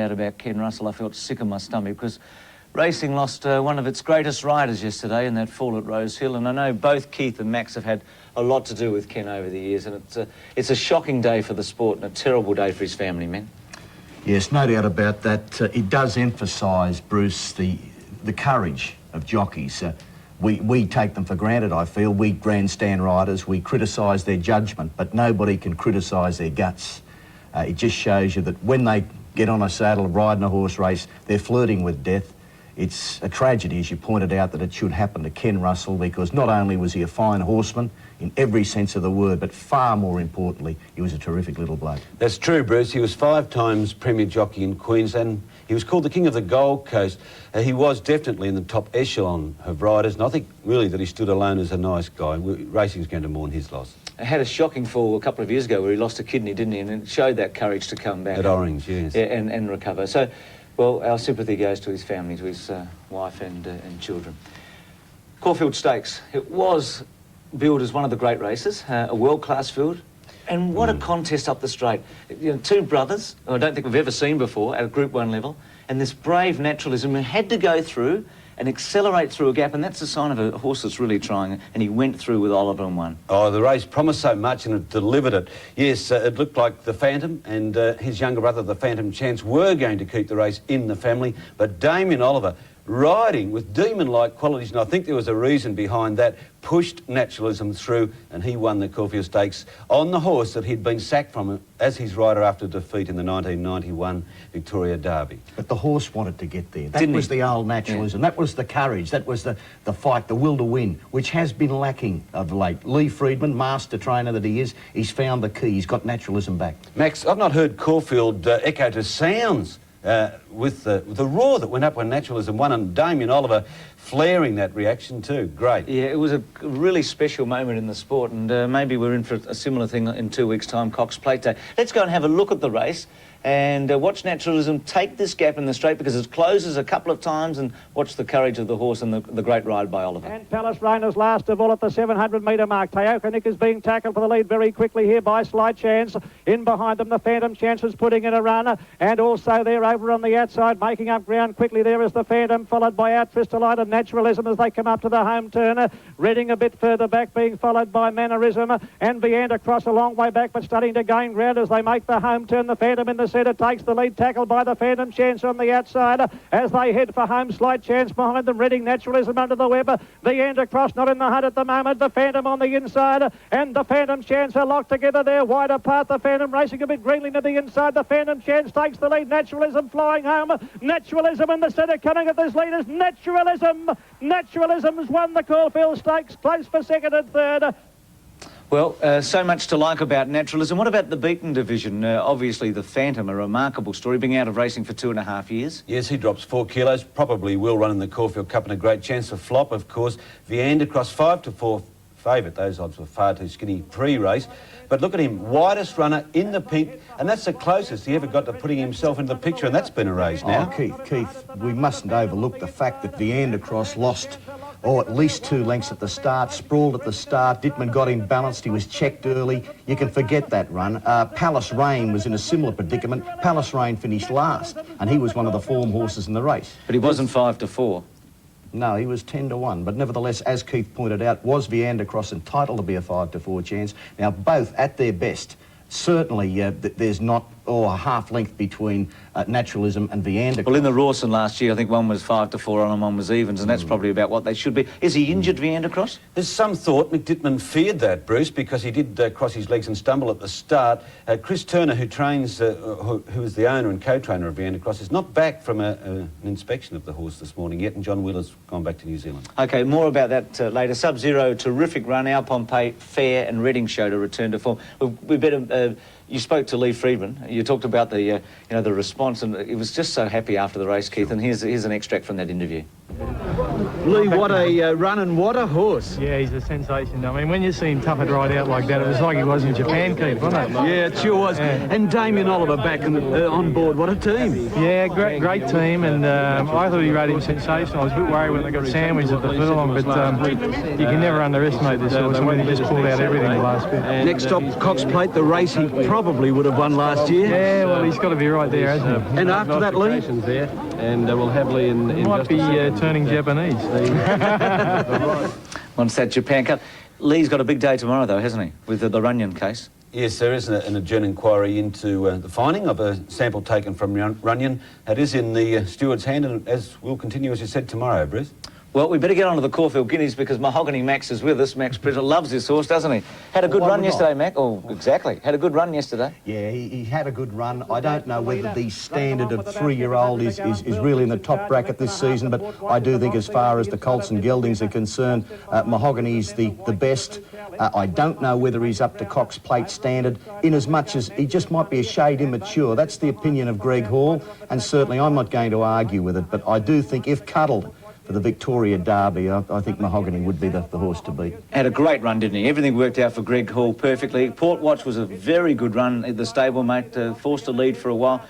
Out about Ken Russell, I felt sick in my stomach because racing lost one of its greatest riders yesterday in that fall at Rose Hill, and I know both Keith and Max have had a lot to do with Ken over the years, and it's a shocking day for the sport and a terrible day for his family, man. Yes, no doubt about that. It does emphasise, Bruce, the courage of jockeys. We take them for granted, I feel. We grandstand riders, we criticise their judgment, but nobody can criticise their guts. It just shows you that when they get on a saddle, ride in a horse race, they're flirting with death. It's a tragedy, as you pointed out, that it should happen to Ken Russell, because not only was he a fine horseman in every sense of the word, but far more importantly, he was a terrific little bloke. That's true, Bruce. He was 5 times Premier Jockey in Queensland. He was called the King of the Gold Coast. He was definitely in the top echelon of riders, and I think really that he stood alone as a nice guy. Racing's going to mourn his loss. He had a shocking fall a couple of years ago where he lost a kidney, didn't he? And it showed that courage to come back. At Orange, yes. Yeah, and recover. So, well, our sympathy goes to his family, to his wife and children. Caulfield Stakes. It was billed as one of the great races, a world-class field. And what a contest up the straight. You know, 2 brothers, who I don't think we've ever seen before at a Group 1 level, and this brave naturalism who had to go through and accelerate through a gap, and that's a sign of a horse that's really trying, and he went through with Oliver and won. Oh, the race promised so much and it delivered it. Yes, it looked like the Phantom and his younger brother, the Phantom Chance, were going to keep the race in the family, but Damien Oliver, riding with demon-like qualities, and I think there was a reason behind that, pushed naturalism through, and he won the Caulfield Stakes on the horse that he'd been sacked from as his rider after defeat in the 1991 Victoria Derby. But the horse wanted to get there. That was the old naturalism. Yeah. That was the courage. That was the fight, the will to win, which has been lacking of late. Lee Friedman, master trainer that he is, he's found the key. He's got naturalism back. Max, I've not heard Caulfield echo to sounds with the roar that went up when naturalism won, and Damien Oliver flaring that reaction too. Great. Yeah, it was a really special moment in the sport, and maybe we're in for a similar thing in 2 weeks' time, Cox Plate Day. Let's go and have a look at the race and watch naturalism take this gap in the straight, because it closes a couple of times, and watch the courage of the horse and the great ride by Oliver. And Palace Rain is last of all at the 700-metre mark. Taoka Nick is being tackled for the lead very quickly here by Slight Chance. In behind them, the Phantom Chance is putting in a run, and also there over on the outside, making up ground quickly there is the Phantom, followed by Out Twistolite and Naturalism as they come up to the home turn. Reading a bit further back, being followed by Mannerism, and Vianda Cross a long way back, but starting to gain ground as they make the home turn. The Phantom in the centre takes the lead, tackled by the Phantom Chance on the outside as they head for home. Slight Chance behind them, Reading Naturalism under the web. Vianda Cross not in the hunt at the moment. The Phantom on the inside, and the Phantom Chance are locked together there, wide apart. The Phantom racing a bit greenly to the inside. The Phantom Chance takes the lead. Naturalism flying home. Naturalism in the centre, coming at this leaders. Naturalism's won the Caulfield Stakes, close for second and third. Well, so much to like about naturalism. What about the beaten division? Obviously, the Phantom, a remarkable story, being out of racing for 2.5 years. Yes, he drops 4 kilos, probably will run in the Caulfield Cup, and a great chance for flop, of course. Vianda Cross 5-4 favourite. Those odds were far too skinny pre-race. But look at him, widest runner in the pink, and that's the closest he ever got to putting himself into the picture, and that's been a race now. Oh, Keith, we mustn't overlook the fact that Vianda Cross lost at least 2 lengths at the start, sprawled at the start. Dittman got him balanced, he was checked early. You can forget that run. Palace Rain was in a similar predicament. Palace Rain finished last, and he was one of the form horses in the race. But he wasn't 5-4. No, he was 10-1, but nevertheless, as Keith pointed out, was Vianda Cross entitled to be a 5-4 chance. Now, both at their best. Certainly, there's not a half length between naturalism and Vianda Cross. Well, in the Rawson last year, I think one was 5-4 on and one was evens, and that's probably about what they should be. Is he injured, Vianda Cross? There's some thought Mick Dittman feared that, Bruce, because he did cross his legs and stumble at the start. Chris Turner, who trains, who is the owner and co-trainer of Vianda Cross, is not back from an inspection of the horse this morning yet, and John Wheeler's gone back to New Zealand. OK, more about that later. Sub-Zero, terrific run. Al Pompey, fair, and Reading show to return to form. We better... You spoke to Lee Friedman. You talked about the, the response, and he was just so happy after the race, Keith. And here's an extract from that interview. Lee, what a run and what a horse. Yeah, he's a sensation. I mean, when you see him tough it right out like that, it was like he was in Japan, Keith, wasn't it? Yeah, it sure was. Yeah. And Damien Oliver back on board. What a team. Yeah, great team, and I thought he rode him sensational. I was a bit worried when they got sandwiched at the furlong, but you can never underestimate this horse. I mean, he just pulled out everything the last bit. Next stop, Cox Plate, the race he probably would have won last year. Yeah, well, he's got to be right there, hasn't he? And after that, Lee? There, and we'll have Lee in He might be turning Japanese. Once that Japan Cup. Lee's got a big day tomorrow, though, hasn't he, with the Runyon case? Yes, there is an adjourned inquiry into the finding of a sample taken from Runyon. That is in the steward's hand, and as will continue, as you said, tomorrow, Bruce. Well, we better get on to the Caulfield Guineas because Mahogany Max is with us. Max Pritter loves this horse, doesn't he? Had a good run yesterday, Mac. Oh, exactly. Had a good run yesterday. Yeah, he had a good run. I don't know whether the standard of 3-year-old is really in the top bracket this season, but I do think as far as the Colts and Geldings are concerned, Mahogany's the best. I don't know whether he's up to Cox Plate standard, in as much as he just might be a shade immature. That's the opinion of Greg Hall, and certainly I'm not going to argue with it, but I do think if cuddled for the Victoria Derby, I think Mahogany would be the horse to beat. Had a great run, didn't he? Everything worked out for Greg Hall perfectly. Port Watch was a very good run at the stablemate, forced to lead for a while.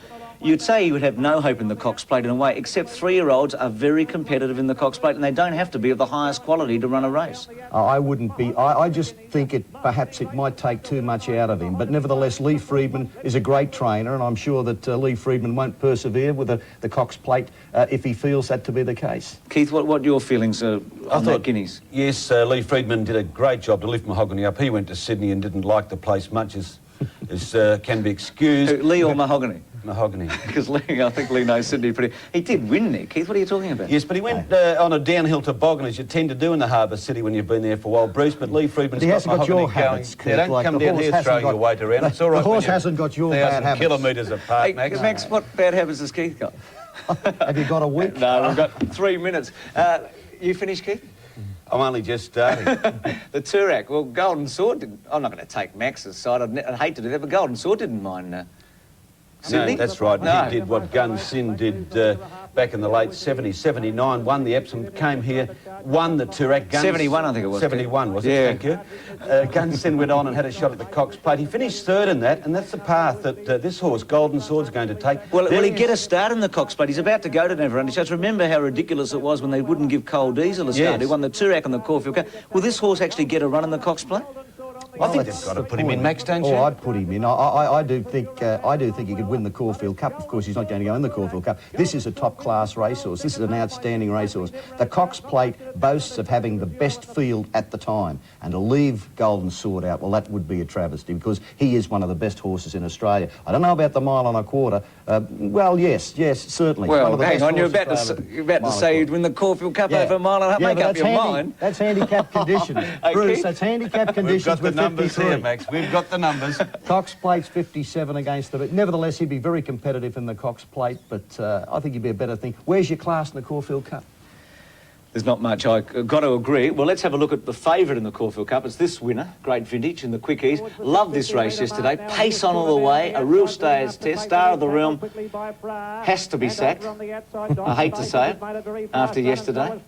You'd say he would have no hope in the Cox Plate in a way, except 3-year-olds are very competitive in the Cox Plate and they don't have to be of the highest quality to run a race. I wouldn't be. I just think perhaps it might take too much out of him. But nevertheless, Lee Friedman is a great trainer, and I'm sure that Lee Friedman won't persevere with the Cox Plate if he feels that to be the case. Keith, what are your feelings on that Guineas? Yes, Lee Friedman did a great job to lift Mahogany up. He went to Sydney and didn't like the place much, as can be excused. Lee or Mahogany? Mahogany. Because Lee, I think Lee knows Sydney pretty... He did win there, Keith. What are you talking about? Yes, but he went on a downhill toboggan, as you tend to do in the Harbour City when you've been there for a while, Bruce. But Lee Friedman's got hasn't got Mahogany your habits, going. Keith, Don't like come the down horse here hasn't throwing got- your weight around. It's all right. The horse when you're hasn't got your bad 1,000 habits. kilometres apart, Hey, Max. Max, what bad habits has Keith got? Have you got a week? No, we've got 3 minutes. You finished, Keith? I'm only just starting. The Turak. Well, Golden Sword didn't... I'm not going to take Max's side. I'd hate to do that, but Golden Sword didn't mind Sydney. No, that's right. No. He did what Gun Sin did back in the late 70s, 79, won the Epsom, came here, won the Turak. 71, I think it was. 71, was it? Yeah. Thank you. Gun Sin went on and had a shot at the Cox Plate. He finished third in that, and that's the path that this horse, Golden Sword's going to take. Well, will he get a start in the Cox Plate? He's about to go to Neverending Shows. Remember how ridiculous it was when they wouldn't give Cole Diesel a start, Yes. who won the Turak and the Caulfield Cup. Will this horse actually get a run in the Cox Plate? I think they've got to put him in, Max, don't you? Oh, I'd put him in. I do think he could win the Caulfield Cup. Of course, he's not going to go in the Caulfield Cup. This is a top-class racehorse. This is an outstanding racehorse. The Cox Plate boasts of having the best field at the time, and to leave Golden Sword out, well, that would be a travesty because he is one of the best horses in Australia. I don't know about the mile and a quarter. Well, yes, certainly. One Well, of the hang best on, you're horses about to, Australia. you're about to Mile and a say quarter. you'd win the Caulfield Cup Yeah. over a mile and a half. Yeah, Make but up your that's mind. That's handicap conditions. Bruce, Keith. that's handicap We've conditions got the with numbers 53. here, Max. We've got the numbers. Cox Plate's 57 against the... Nevertheless, he'd be very competitive in the Cox Plate, but I think he'd be a better thing. Where's your class in the Caulfield Cup? There's not much. I've got to agree. Well, let's have a look at the favourite in the Caulfield Cup. It's this winner, Great Vintage in the Quickies. Loved this race yesterday. Pace on all the way. A real stayers test. Star of the Realm. Has to be sacked. I hate to say it. After yesterday.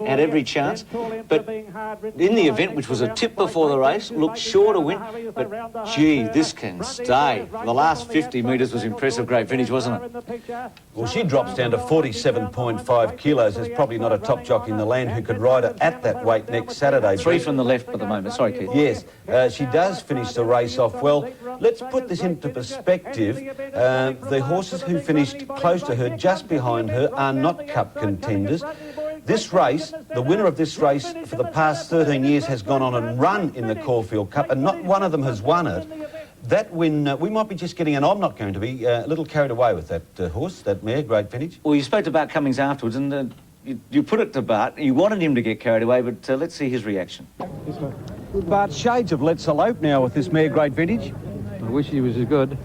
Had every chance. But in the event, which was a tip before the race, looked sure to win. But, gee, this can stay. The last 50 metres was impressive, Great Vintage, wasn't it? Well, she drops down to 47.5 kilos. There's probably not a top jockey in the land who could ride her at that weight next Saturday. 3 from the left at the moment. Sorry, Keith. Yes, she does finish the race off well. Let's put this into perspective. The horses who finished close to her, just behind her, are not cup contenders. This race, the winner of this race for the past 13 years has gone on and run in the Caulfield Cup, and not one of them has won it. That win, we might be just getting, and I'm not going to be, a little carried away with that horse, that mare, Great Vintage. Well, you spoke to Bart Cummings afterwards, and you put it to Bart. You wanted him to get carried away, but let's see his reaction. Bart, shades of Let's Elope now with this mare, Great Vintage. I wish he was as good.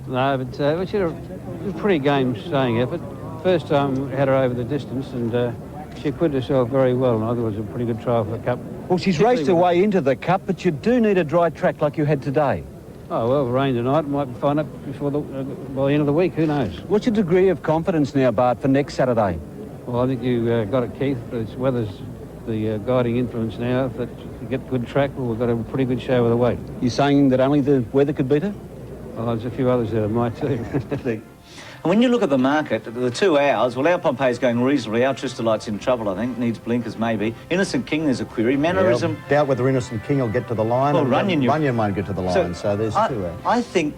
No, but she had a pretty game staying effort. First time had her over the distance, and she acquitted herself very well, and I thought it was a pretty good trial for the Cup. Well, she's raced her way into the Cup, but you do need a dry track like you had today. Oh, well, rain tonight, might find out before by the end of the week, who knows? What's your degree of confidence now, Bart, for next Saturday? Well, I think you got it, Keith. It's weather's the guiding influence now. If you get good track, well, we've got a pretty good show of the weight. You're saying that only the weather could beat her? Well, there's a few others that might too. And when you look at the market, the 2 hours, well, our Pompey's going reasonably. Our Tristolight's in trouble, I think. Needs blinkers, maybe. Innocent King, there's a query. Mannerism. Yeah, doubt whether Innocent King will get to the line. Well, and Runyon won't get to the line, so there's 2 hours. I think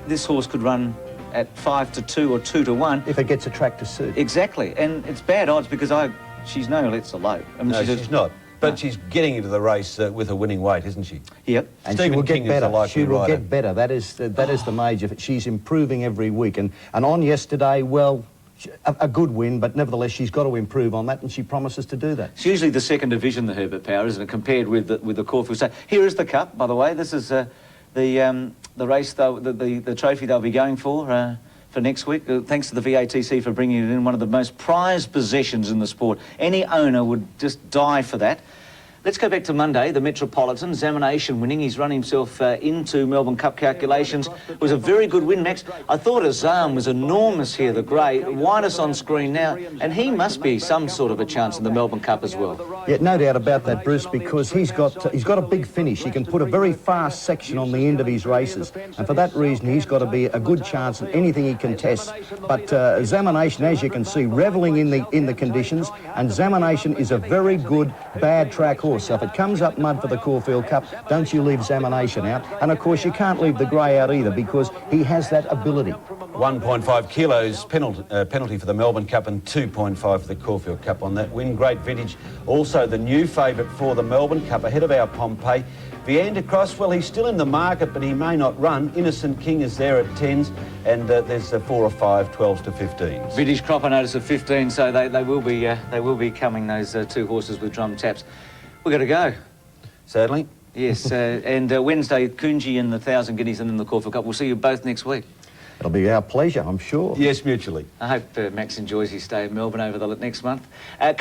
this horse could run at 5-2 or 2-1. If it gets a track to suit. Exactly. And it's bad odds because she's no Let's Elope. I mean, No, she's not. But she's getting into the race with a winning weight, isn't she? Yep. And Stephen she will King get is the better. likely She will rider. get better. That is the major. She's improving every week. And on yesterday, well, a good win, but nevertheless, she's got to improve on that, and she promises to do that. It's usually the second division, the Herbert Power, isn't it, compared with the Caulfield Stakes. Here is the Cup, by the way. This is the race, the trophy they'll be going for next week. Thanks to the VATC for bringing it in, one of the most prized possessions in the sport. Any owner would just die for that. Let's go back to Monday, the Metropolitan. Examination winning. He's run himself into Melbourne Cup calculations. It was a very good win, Max. I thought Azam was enormous here, the grey. Widest on screen now. And he must be some sort of a chance in the Melbourne Cup as well. Yeah, no doubt about that, Bruce, because he's got a big finish. He can put a very fast section on the end of his races. And for that reason, he's got to be a good chance in anything he contests. But Examination, as you can see, revelling in the conditions. And Examination is a very good, bad track horse. So if it comes up mud for the Caulfield Cup, don't you leave Examination out. And of course, you can't leave the grey out either because he has that ability. 1.5 kilos penalty for the Melbourne Cup and 2.5 for the Caulfield Cup on that win. Great vintage. Also the new favourite for the Melbourne Cup ahead of our Pompey. Viander Cross, well, he's still in the market, but he may not run. Innocent King is there at 10s, and there's 4 or 5 12s to 15s. Vintage crop, I notice, of 15, so they will be coming, those 2 horses with drum taps. We've got to go. Sadly. Yes, and Wednesday, Coonji and the 1,000 Guineas and then the Caulfield Cup. We'll see you both next week. It'll be our pleasure, I'm sure. Yes, mutually. I hope Max enjoys his stay in Melbourne over the next month. Coming